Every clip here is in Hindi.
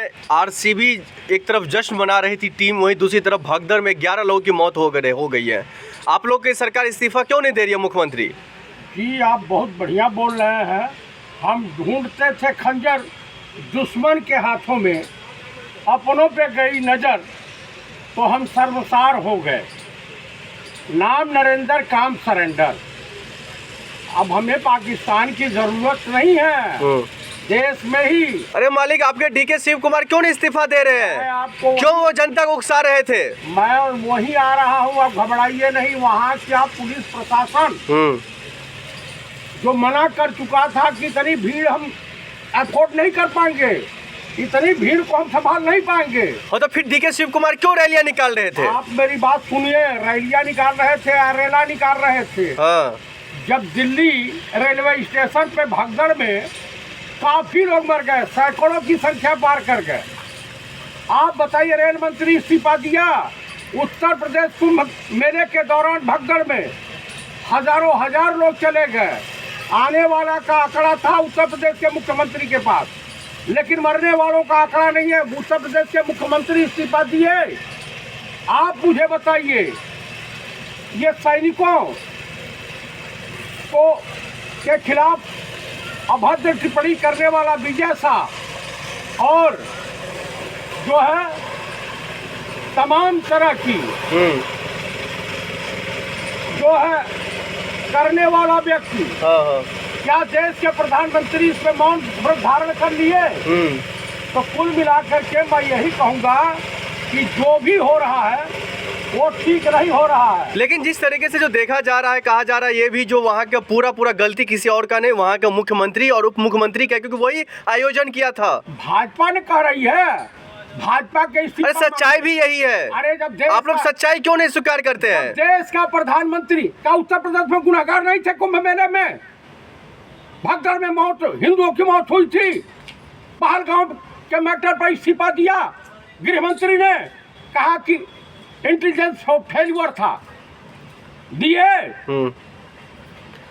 में आरसीबी एक तरफ जश्न मना रही थी टीम, वहीं दूसरी तरफ भगदड़ में 11 लोगों की मौत हो गई है। आप लोग की सरकार इस्तीफा क्यों नहीं दे रही है मुख्यमंत्री जी? आप बहुत बढ़िया बोल रहे हैं। हम ढूंढते थे खंजर दुश्मन के हाथों में, अपनों पे गई नज़र तो हम शर्मसार हो गए। नाम नरेंद्र, काम सरेंडर। अब हमें पाकिस्तान की ज़रूरत नहीं है, देश में ही। अरे मालिक, आपके डीके शिव कुमार क्यों नहीं इस्तीफा दे रहे हैं? आपको क्यों वो जनता को उकसा रहे थे? मैं वही आ रहा हूँ, अब घबराइए नहीं। वहाँ क्या पुलिस प्रशासन जो मना कर चुका था कि इतनी भीड़ हम अफोर्ड नहीं कर पाएंगे, इतनी भीड़ को हम संभाल नहीं पाएंगे। और तो फिर डीके शिव कुमार क्यों रैलियां निकाल रहे थे? आप मेरी बात सुनिए। रैलियां निकाल रहे थे, रेला निकाल रहे थे। हाँ। जब दिल्ली रेलवे स्टेशन पे भगदड़ में काफी लोग मर गए, सैकड़ों की संख्या पार कर गए। आप बताइए, रेल मंत्री इस्तीफा दिया। उत्तर प्रदेश कुंभ मेले के दौरान भगदड़ में हजार लोग चले गए। आने वाला का आंकड़ा था उत्तर प्रदेश के मुख्यमंत्री के पास, लेकिन मरने वालों का आंकड़ा नहीं है। उत्तर प्रदेश के मुख्यमंत्री इस्तीफा दिए। आप मुझे बताइए, ये सैनिकों को के खिलाफ अभद्र टिप्पणी करने वाला विजय शाह और जो है तमाम तरह की जो है करने वाला व्यक्ति, क्या देश के प्रधानमंत्री इस पे मौन व्रत धारण कर लिए? तो कुल मिलाकर के मैं यही कहूँगा कि जो भी हो रहा है वो ठीक नहीं हो रहा है। लेकिन जिस तरीके से जो देखा जा रहा है, कहा जा रहा है ये भी जो वहाँ का पूरा गलती किसी और का नहीं, वहाँ का मुख्यमंत्री और उप मुख्यमंत्री का, क्योंकि वही आयोजन किया था। भाजपा ने कह रही है, भाजपा के अरे सच्चाई भी यही है। अरे जब आप लोग सच्चाई क्यों नहीं स्वीकार करते हैं? देश का प्रधानमंत्री का उत्तर प्रदेश में गुनहगार नहीं थे? कुंभ मेले में भगदड़ में मौत, हिंदुओं की मौत हुई थी। पहलगाम के मैटर पर इस्तीफा दिया। गृह मंत्री ने कहा कि इंटेलिजेंस फेल्यूर था, दिए।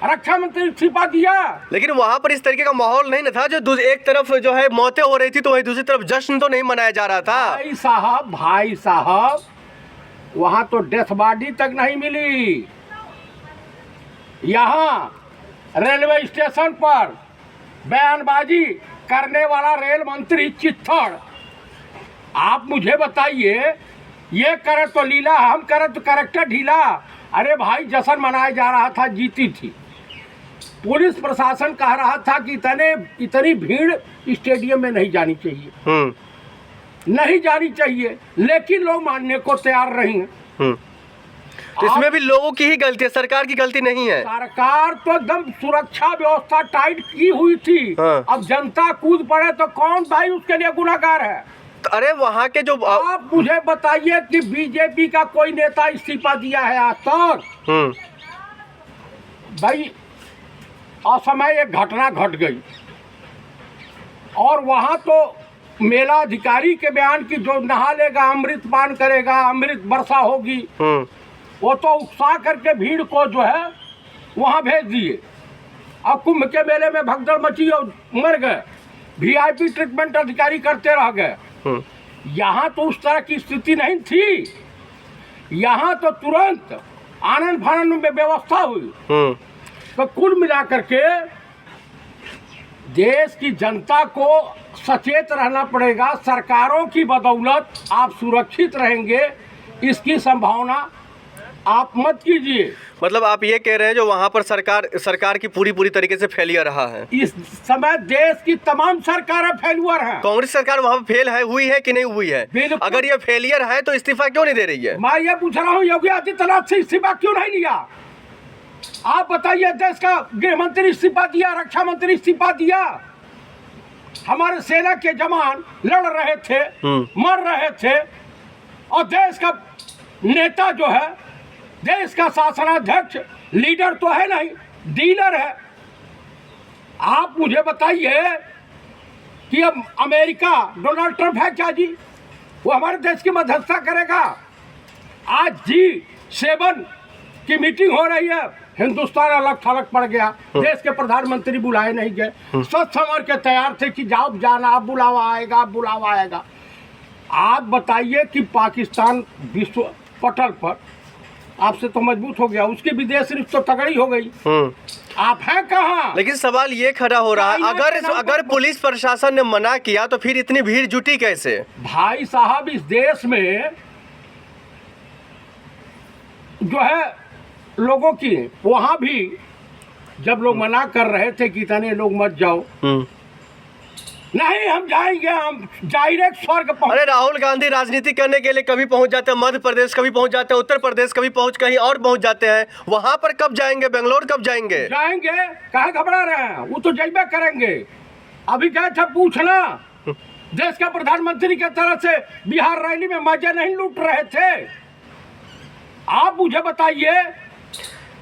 रक्षा मंत्री इस्तीफा दिया। लेकिन वहां पर इस तरीके का माहौल नहीं ना था। जो एक तरफ जो है मौतें हो रही थी, तो वही दूसरी तरफ जश्न तो नहीं मनाया जा रहा था। भाई साहब, वहां तो डेथ बॉडी तक नहीं मिली। यहाँ रेलवे स्टेशन पर बयानबाजी करने वाला रेल मंत्री चित्तौड़। आप मुझे बताइए, ये करे तो लीला, हम करे तो कैरेक्टर ढीला। अरे भाई, जश्न मनाया जा रहा था, जीती थी। पुलिस प्रशासन कह रहा था कि इतनी भीड़ स्टेडियम में नहीं जानी चाहिए, नहीं जानी चाहिए, लेकिन लोग मानने को तैयार नहीं है। तो इसमें भी लोगों की ही गलती है, सरकार की गलती नहीं है। सरकार तो एकदम सुरक्षा व्यवस्था टाइट की हुई थी। अब जनता कूद पड़े तो कौन भाई उसके लिए गुनहगार है? अरे वहाँ के जो आप मुझे बताइए कि बीजेपी का कोई नेता इस्तीफा दिया है आज तक? भाई, असमय एक घटना घट गई और वहाँ तो मेला अधिकारी के बयान की जो नहा लेगा, अमृत पान करेगा, अमृत वर्षा होगी, वो तो उत्साह करके भीड़ को जो है वहाँ भेज दिए। अब कुंभ के मेले में भगदड़ मची और मर गए। वीआईपी ट्रीटमेंट अधिकारी करते रह गए। यहाँ तो उस तरह की स्थिति नहीं थी। यहाँ तो तुरंत आनंद फानंद में व्यवस्था हुई। तो कुल मिलाकर के देश की जनता को सचेत रहना पड़ेगा। सरकारों की बदौलत आप सुरक्षित रहेंगे, इसकी संभावना आप मत कीजिए। मतलब आप ये कह रहे हैं जो वहाँ पर सरकार की पूरी तरीके से फेलियर रहा है? इस समय देश की तमाम सरकारें फेलियर हैं। कांग्रेस सरकार वहाँ पर फेल है, हुई है कि नहीं हुई है? अगर ये फेलियर है तो इस्तीफा क्यों नहीं दे रही है? मैं ये पूछ रहा हूँ, योगी आदित्यनाथ से इस्तीफा क्यों नहीं लिया? आप बताइए, देश का गृह मंत्री इस्तीफा दिया, रक्षा मंत्री इस्तीफा दिया। हमारे सेना के जवान लड़ रहे थे, मर रहे थे, और देश का नेता जो है, देश का शासनाध्यक्ष लीडर तो है नहीं, डीलर है। आप मुझे बताइए कि अब अमेरिका डोनाल्ड ट्रंप है क्या जी? वो हमारे देश की मध्यस्थता करेगा? आज G7 की मीटिंग हो रही है हिंदुस्तान अलग थलग पड़ गया, देश के प्रधानमंत्री बुलाए नहीं गए, सच समझ के तैयार थे कि जाओ जाना, अब बुलावा आएगा, अब बुलावा आएगा। आप बताइए कि पाकिस्तान विश्व पटल पर आपसे तो मजबूत हो गया, उसकी विदेश नीति तो तगड़ी हो गई, आप हैं कहाँ? लेकिन सवाल ये खड़ा हो रहा है, अगर पुलिस प्रशासन ने मना किया तो फिर इतनी भीड़ जुटी कैसे? भाई साहब, इस देश में जो है लोगों की, वहां भी जब लोग मना कर रहे थे कि इतने लोग मत जाओ, नहीं हम जाएंगे, हम डायरेक्ट स्वर्ग पहुंच। अरे राहुल गांधी राजनीति करने के लिए कभी पहुंच जाते हैं मध्य प्रदेश, कभी पहुंच जाते हैं उत्तर प्रदेश, कभी पहुंच कहीं और पहुंच जाते हैं, वहां पर कब जाएंगे? बेंगलोर कब जाएंगे? कहाँ घबरा रहे हैं, वो तो जैबे करेंगे। अभी गए थे पूछना, देश का प्रधानमंत्री के तरफ से बिहार रैली में मजे नहीं लूट रहे थे। आप मुझे बताइए,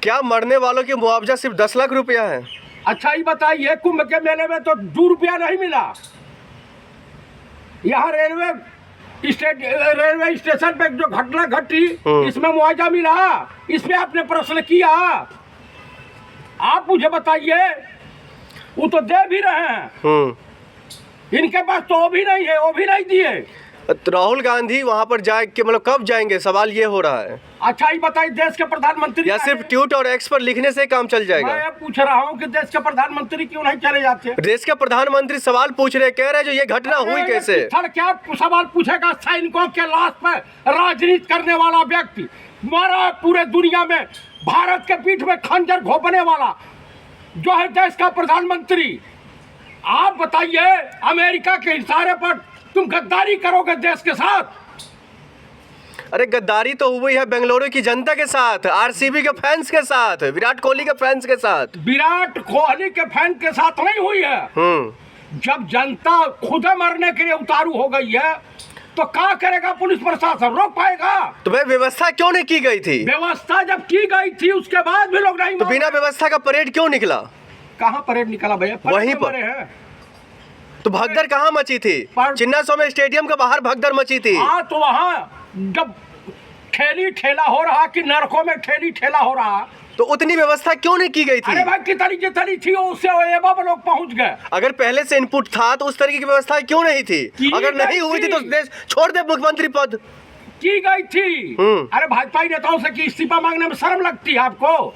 क्या मरने वालों की मुआवजा सिर्फ 10 लाख रुपया है? अच्छा ये बताइए, कुंभ के मेले में तो 2 रुपया नहीं मिला, यहाँ रेलवे स्टेशन पे जो घटना घटी इसमें मुआवजा मिला, इसमें आपने प्रश्न किया? आप मुझे बताइए, वो तो दे भी रहे हैं, इनके पास तो वो भी नहीं है, वो भी नहीं दिए। तो राहुल गांधी वहां पर जाए कि मतलब कब जाएंगे, सवाल ये हो रहा है। अच्छा ये बताइए, देश के प्रधानमंत्री या सिर्फ ट्वीट और एक्स पर लिखने से काम चल जाएगा? मैं पूछ रहा हूँ कि देश के प्रधानमंत्री क्यों नहीं चले जाते? देश के प्रधानमंत्री सवाल पूछ रहे, कह रहे जो ये घटना हुई कैसे? सर क्या सवाल पूछेगा? सैनिकों के लाश पर राजनीति करने वाला व्यक्ति मारा पूरे दुनिया में, भारत के पीठ में खंजर घोंपने वाला जो है देश का प्रधानमंत्री। आप बताइए, अमेरिका के इशारे पर तुम गद्दारी करोगे देश के साथ? अरे गद्दारी तो हुई है बेंगलुरु की जनता के साथ, आरसीबी के फैंस के साथ, विराट कोहली के फैंस के साथ। विराट कोहली के फैन के साथ नहीं हुई है। जब जनता खुद मरने के लिए उतारू हो गई है तो क्या करेगा पुलिस प्रशासन? रोक पाएगा? तो भाई व्यवस्था क्यों नहीं की गई थी? व्यवस्था जब की गई थी उसके बाद भी लोग नहीं, तो बिना व्यवस्था का परेड क्यों निकला? कहाँ परेड निकला भैया? वहीं पर है। तो भगदड़ कहाँ मची थी? चिन्नास्वामी स्टेडियम के बाहर भगदड़ मची थी। हाँ, तो वहाँ जब ठेली ठेला हो रहा कि नरकों में ठेली ठेला हो रहा, तो उतनी व्यवस्था क्यों नहीं की गई थी? अरे भाई कितनी जितनी थी उससे लोग पहुंच गए। अगर पहले से इनपुट था तो उस तरीके की व्यवस्था क्यों नहीं थी? अगर नहीं हुई थी तो देश छोड़ दे मुख्यमंत्री पद। की गई थी। अरे भाजपा नेताओं से कि इस्तीफा मांगने में शर्म लगती है आपको?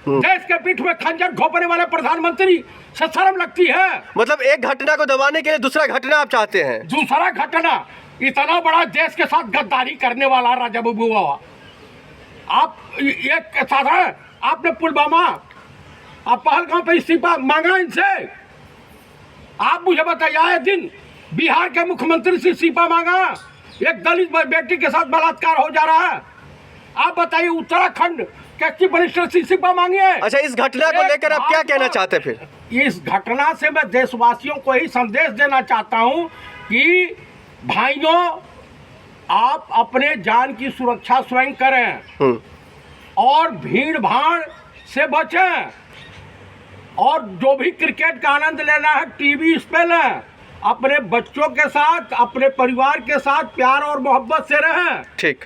देश के पीठ में खंजर घोंपने वाले प्रधानमंत्री से शर्म लगती है? मतलब एक घटना को दबाने के लिए दूसरा घटना आप चाहते हैं? दूसरा घटना, इतना बड़ा देश के साथ गद्दारी करने वाला राजा बाबू बाबा, आप एक साधारण, आपने पुलवामा, आप पहलगांव पे इस्तीफा मांगा इनसे? आप मुझे बताइए, आए दिन बिहार के मुख्यमंत्री से इस्तीफा मांगा, एक दलित बेटी के साथ बलात्कार हो जा रहा है। आप बताइए, उत्तराखंड के चीफ मिनिस्टर से इस्तीफा मांगिए। अच्छा, इस घटना को लेकर आप क्या कहना चाहते हैं? फिर इस घटना से मैं देशवासियों को ही संदेश देना चाहता हूं कि भाइयों, आप अपने जान की सुरक्षा स्वयं करें और भीड़ भाड़ से बचें, और जो भी क्रिकेट का आनंद लेना है टीवी इस पे लें, अपने बच्चों के साथ, अपने परिवार के साथ प्यार और मोहब्बत से रहें। ठीक।